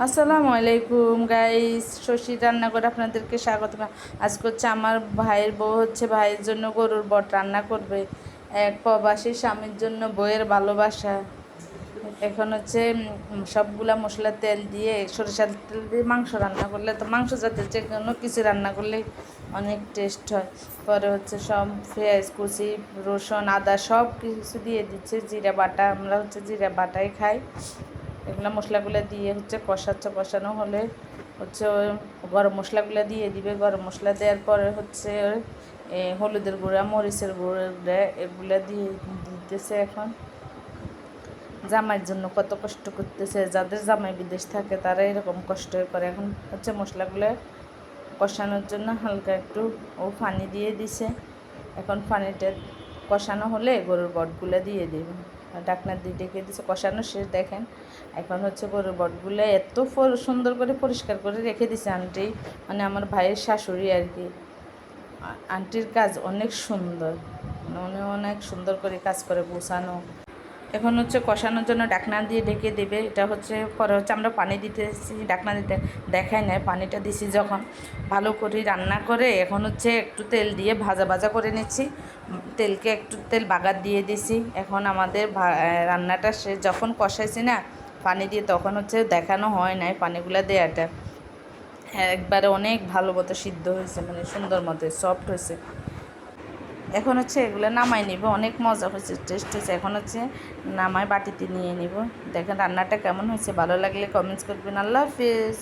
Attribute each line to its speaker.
Speaker 1: আসসালামু আলাইকুম গাইস, শশী রান্না করে আপনাদেরকে স্বাগত। আজকে হচ্ছে আমার ভাইয়ের বউ হচ্ছে ভাইয়ের জন্য গরুর বট রান্না করবে। এক প্রবাসী স্বামীর জন্য বইয়ের ভালোবাসা। এখন হচ্ছে সবগুলা মশলা তেল দিয়ে সরিষার তেল দিয়ে মাংস রান্না করলে, তো মাংস জাতীয় যে কোনো কিছু রান্না করলে অনেক টেস্ট হয়। পরে হচ্ছে সব পেঁয়াজ কুচি, রসুন, আদা সব কিছু দিয়ে দিচ্ছে, জিরা বাটা, আমরা হচ্ছে জিরা বাটাই খাই। এগুলো মশলাগুলো দিয়ে হচ্ছে কষানো হলে হচ্ছে ওই গরম মশলাগুলো দিয়ে দিবে। গরম মশলা দেওয়ার পরে হচ্ছে হলুদের গুঁড়া, মরিচের গুঁড়া এগুলো দিয়ে দিতেছে। এখন জামাইয়ের জন্য কত কষ্ট করতেছে, যাদের জামাই বিদেশ থাকে তারা এরকম কষ্ট করে। এখন হচ্ছে মশলাগুলো কষানোর জন্য হালকা একটু পানি দিয়ে দিছে। এখন পানিটা কষানো হলে গরুর বটগুলো দিয়ে দেবে, ঢাকনা দিয়ে ডেকে দিছে। কষানো শেষ, দেখেন এখন হচ্ছে গরুর বটগুলো এত সুন্দর করে পরিষ্কার করে রেখে দিছে আন্টি, মানে আমার ভাইয়ের শাশুড়ি আর কি। আন্টির কাজ অনেক সুন্দর, মানে উনি অনেক সুন্দর করে কাজ করে গোছানো। এখন হচ্ছে কষানোর জন্য ঢাকনা দিয়ে ঢেকে দেবে। এটা হচ্ছে পরে হচ্ছে আমরা পানি দিতেছি, ঢাকনা দিতে দেখায় নেয়। পানিটা দিছি যখন ভালো করে রান্না করে, এখন হচ্ছে একটু তেল দিয়ে ভাজা ভাজা করে নিচ্ছি। তেলকে একটু তেল বাগার দিয়ে দিছি। এখন আমাদের রান্নাটা সে যখন কষাইছি না পানি দিয়ে, তখন হচ্ছে দেখানো হয় নাই পানিগুলো দেওয়াটা। একবারে অনেক ভালো মতো সিদ্ধ হয়েছে, মানে সুন্দর মতো সফট হয়েছে। এখন হচ্ছে এগুলো নামাই নিব, অনেক মজা হয়েছে, টেস্ট হয়েছে। এখন হচ্ছে নামাই বাটিতে নিয়ে নিব। দেখেন রান্নাটা কেমন হয়েছে, ভালো লাগলে কমেন্টস করবেন। আল্লাহ হাফিজ।